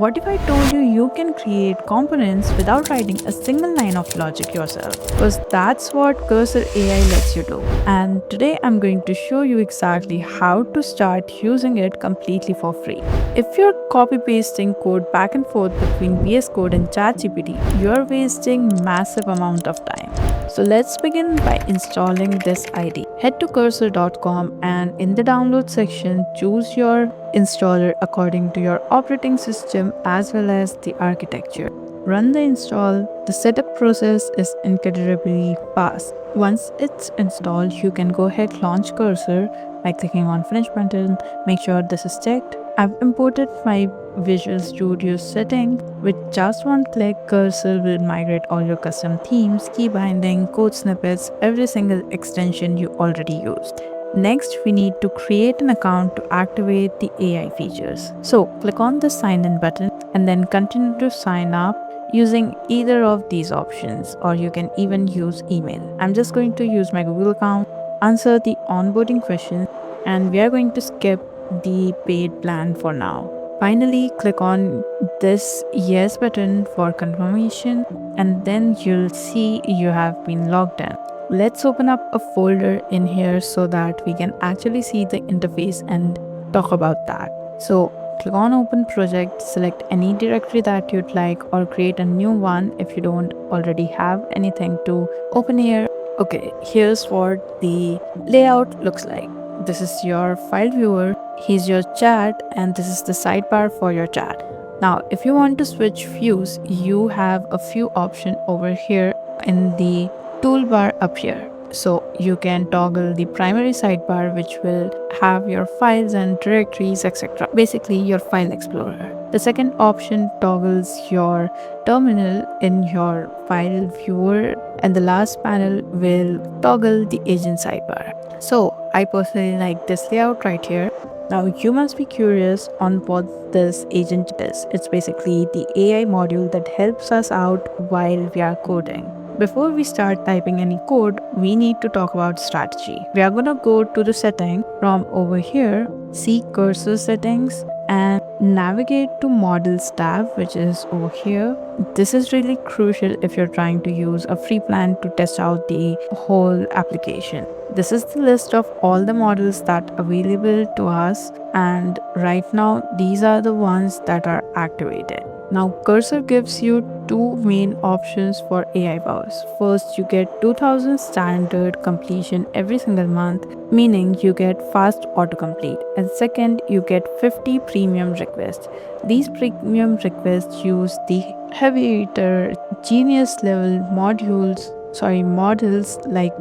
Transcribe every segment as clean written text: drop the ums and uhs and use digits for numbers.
what if I told you can create components without writing a single line of logic yourself? Because that's what Cursor AI lets you do. And today I'm going to show you exactly how to start using it completely for free. If you're copy pasting code back and forth between VS Code and ChatGPT, you're wasting massive amount of time. So let's begin by installing this ID. Head to cursor.com and in the download section, choose your installer according to your operating system as well as the architecture. Run the install. The setup process is incredibly fast. Once it's installed, you can go ahead launch Cursor by clicking on Finish button. Make sure this is checked. I've imported my Visual Studio setting. With just one click, Cursor will migrate all your custom themes, key binding, code snippets, every single extension you already used. Next, we need to create an account to activate the AI features. So click on the sign in button and then continue to sign up using either of these options, or you can even use email. I'm just going to use my Google account, answer the onboarding questions, and we are going to skip the paid plan for now. Finally, click on this yes button for confirmation and then you'll see you have been logged in. Let's open up a folder in here so that we can actually see the interface and talk about that. So click on open project, select any directory that you'd like or create a new one if you don't already have anything to open here. Okay, here's what the layout looks like. This is your file viewer, here's your chat, and this is the sidebar for your chat. Now, if you want to switch views, you have a few options over here in the toolbar up here. So you can toggle the primary sidebar, which will have your files and directories, etc. Basically, your file explorer. The second option toggles your terminal in your file viewer, and the last panel will toggle the agent sidebar. So I personally like this layout right here. Now you must be curious on what this agent is. It's basically the AI module that helps us out while we are coding. Before we start typing any code, we need to talk about strategy. We are going to go to the setting from over here, see cursor settings, and navigate to models tab, which is over here. This is really crucial if you're trying to use a free plan to test out the whole application. This is the list of all the models that are available to us, and right now these are the ones that are activated. Now Cursor gives you two main options for AI bows. First, you get 2000 standard completion every single month, meaning you get fast autocomplete. And second, you get 50 premium requests. These premium requests use the heavy hitter genius level models like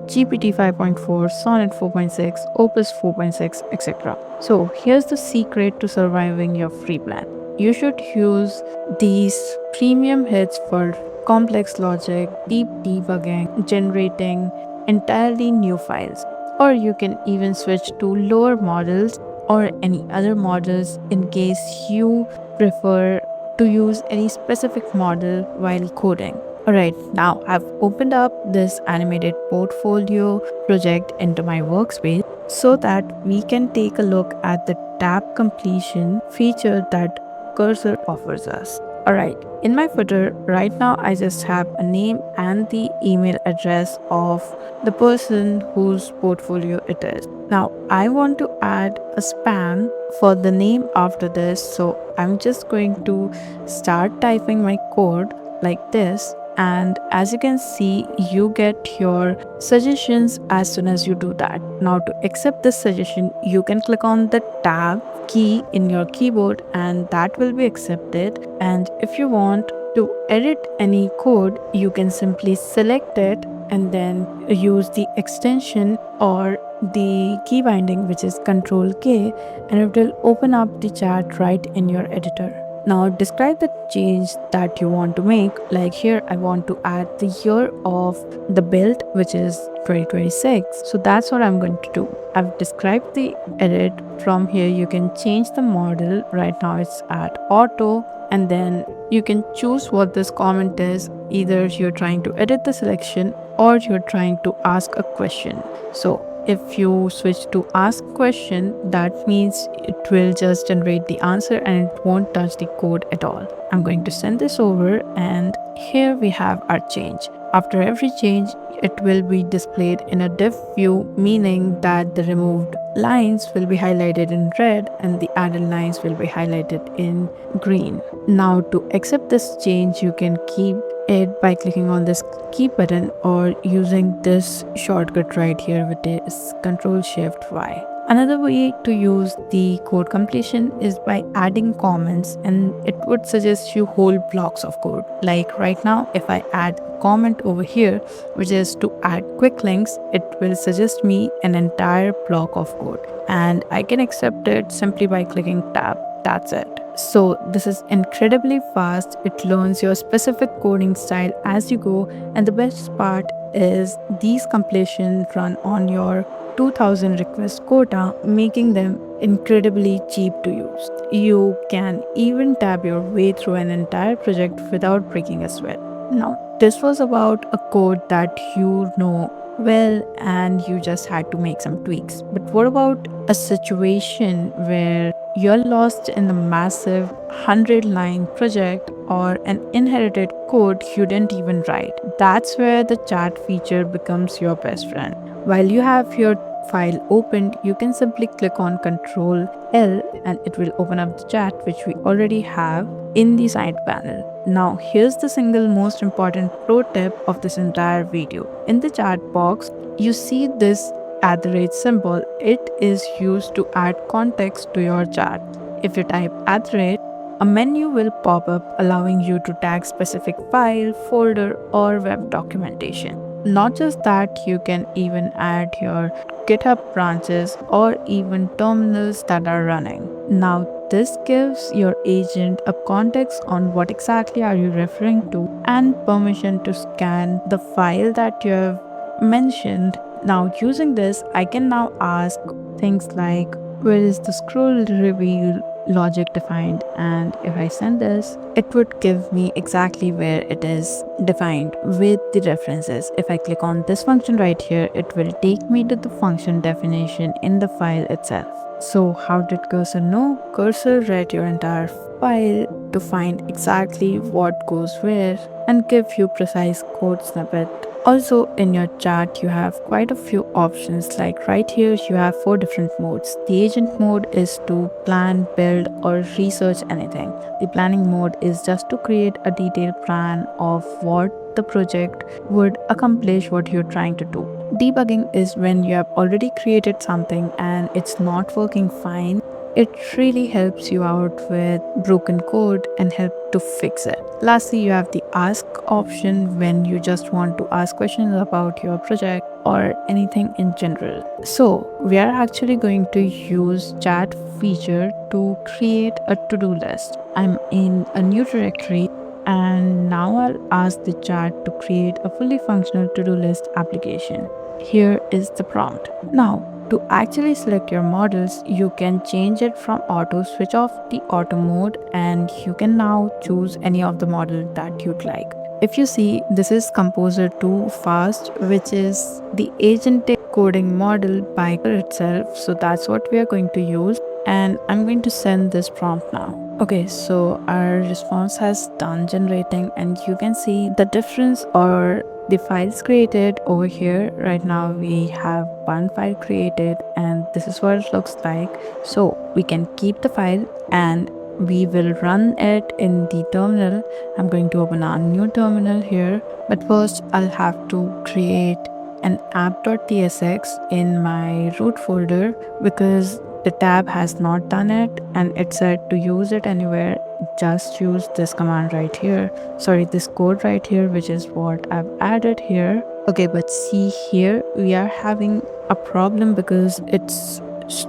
GPT 5.4, Sonnet 4.6, Opus 4.6, etc. So here's the secret to surviving your free plan. You should use these premium hits for complex logic, deep debugging, generating entirely new files. Or you can even switch to lower models or any other models in case you prefer to use any specific model while coding. Alright, now I've opened up this animated portfolio project into my workspace so that we can take a look at the tab completion feature that Cursor offers us. Alright, in my footer right now I just have a name and the email address of the person whose portfolio it is. Now I want to add a span for the name after this, so I'm just going to start typing my code like this. And as you can see, you get your suggestions as soon as you do that. Now to accept this suggestion, you can click on the tab key in your keyboard and that will be accepted. And if you want to edit any code, you can simply select it and then use the extension or the key binding, which is Control K, and it will open up the chat right in your editor. Now describe the change that you want to make. Like here, I want to add the year of the build, which is 2026. So that's what I'm going to do. I've described the edit. From here, you can change the model. Right now it's at auto, and then you can choose what this comment is. Either you're trying to edit the selection or you're trying to ask a question. So if you switch to ask question, that means it will just generate the answer and it won't touch the code at all. I'm going to send this over, and here we have our change. After every change, it will be displayed in a diff view, meaning that the removed lines will be highlighted in red and the added lines will be highlighted in green. Now to accept this change, you can keep it by clicking on this key button or using this shortcut right here, which is Ctrl Shift Y. Another way to use the code completion is by adding comments, and it would suggest you whole blocks of code. Like right now, if I add a comment over here, which is to add quick links, it will suggest me an entire block of code, and I can accept it simply by clicking tab. That's it. So this is incredibly fast. It learns your specific coding style as you go, and the best part is these completions run on your 2000 request quota, making them incredibly cheap to use. You can even tab your way through an entire project without breaking a sweat. Now, this was about a code that you know well and you just had to make some tweaks. But what about a situation where you're lost in a massive 100-line project or an inherited code you didn't even write? That's where the chat feature becomes your best friend. While you have your file opened, you can simply click on Ctrl L and it will open up the chat, which we already have in the side panel. Now here's the single most important pro tip of this entire video. In the chat box, you see this @ symbol. It is used to add context to your chat. If you type @ a menu will pop up allowing you to tag specific file, folder, or web documentation. Not just that, you can even add your GitHub branches or even terminals that are running. Now, this gives your agent a context on what exactly are you referring to and permission to scan the file that you have mentioned. Now, using this, I can now ask things like, where is the scroll reveal logic defined? And if I send this, it would give me exactly where it is defined with the references. If I click on this function right here, it will take me to the function definition in the file itself. So how did Cursor know? Cursor read your entire file to find exactly what goes where and give you precise code snippet. Also, in your chat, you have quite a few options. Like right here, you have 4 different modes. The agent mode is to plan, build, or research anything. The planning mode is just to create a detailed plan of what the project would accomplish what you're trying to do. Debugging is when you have already created something and it's not working fine. It really helps you out with broken code and help to fix it. Lastly, you have the ask option when you just want to ask questions about your project or anything in general. So we are actually going to use chat feature to create a to-do list. I'm in a new directory, and now I'll ask the chat to create a fully functional to-do list application. Here is the prompt. Now, to actually select your models, you can change it from auto, switch off the auto mode, and you can now choose any of the model that you'd like. If you see, this is Composer 2 Fast, which is the agentic coding model by itself. So that's what we are going to use. And I'm going to send this prompt now. Okay, so our response has done generating, and you can see the difference or the files created over here. Right now we have one file created and this is what it looks like. So we can keep the file and we will run it in the terminal. I'm going to open a new terminal here, but first I'll have to create an app.tsx in my root folder because the tab has not done it and it said to use it anywhere, just use this command right here. Sorry, this code right here, which is what I've added here. Okay, but see here, we are having a problem because it's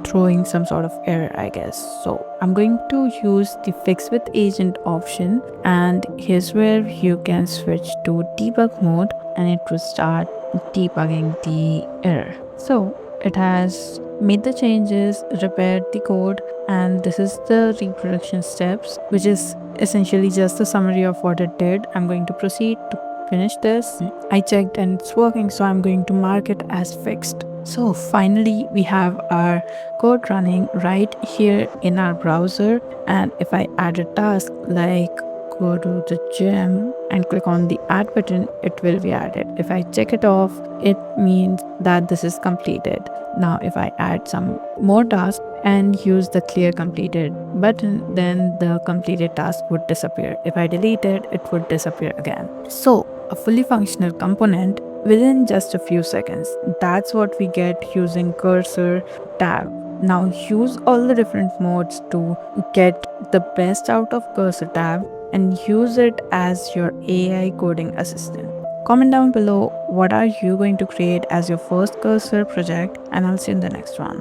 throwing some sort of error, I guess. So I'm going to use the fix with agent option, and here's where you can switch to debug mode and it will start debugging the error. So it has made the changes, repaired the code, and this is the reproduction steps, which is essentially just a summary of what it did. I'm going to proceed to finish this. I checked and it's working, so I'm going to mark it as fixed. So finally, we have our code running right here in our browser. And if I add a task like go to the gym and click on the add button, it will be added. If I check it off, it means that this is completed. Now, if I add some more tasks and use the clear completed button, then the completed task would disappear. If I delete it, it would disappear again. So a fully functional component within just a few seconds. That's what we get using Cursor tab. Now use all the different modes to get the best out of Cursor tab and use it as your AI coding assistant. Comment down below what are you going to create as your first Cursor project, and I'll see you in the next one.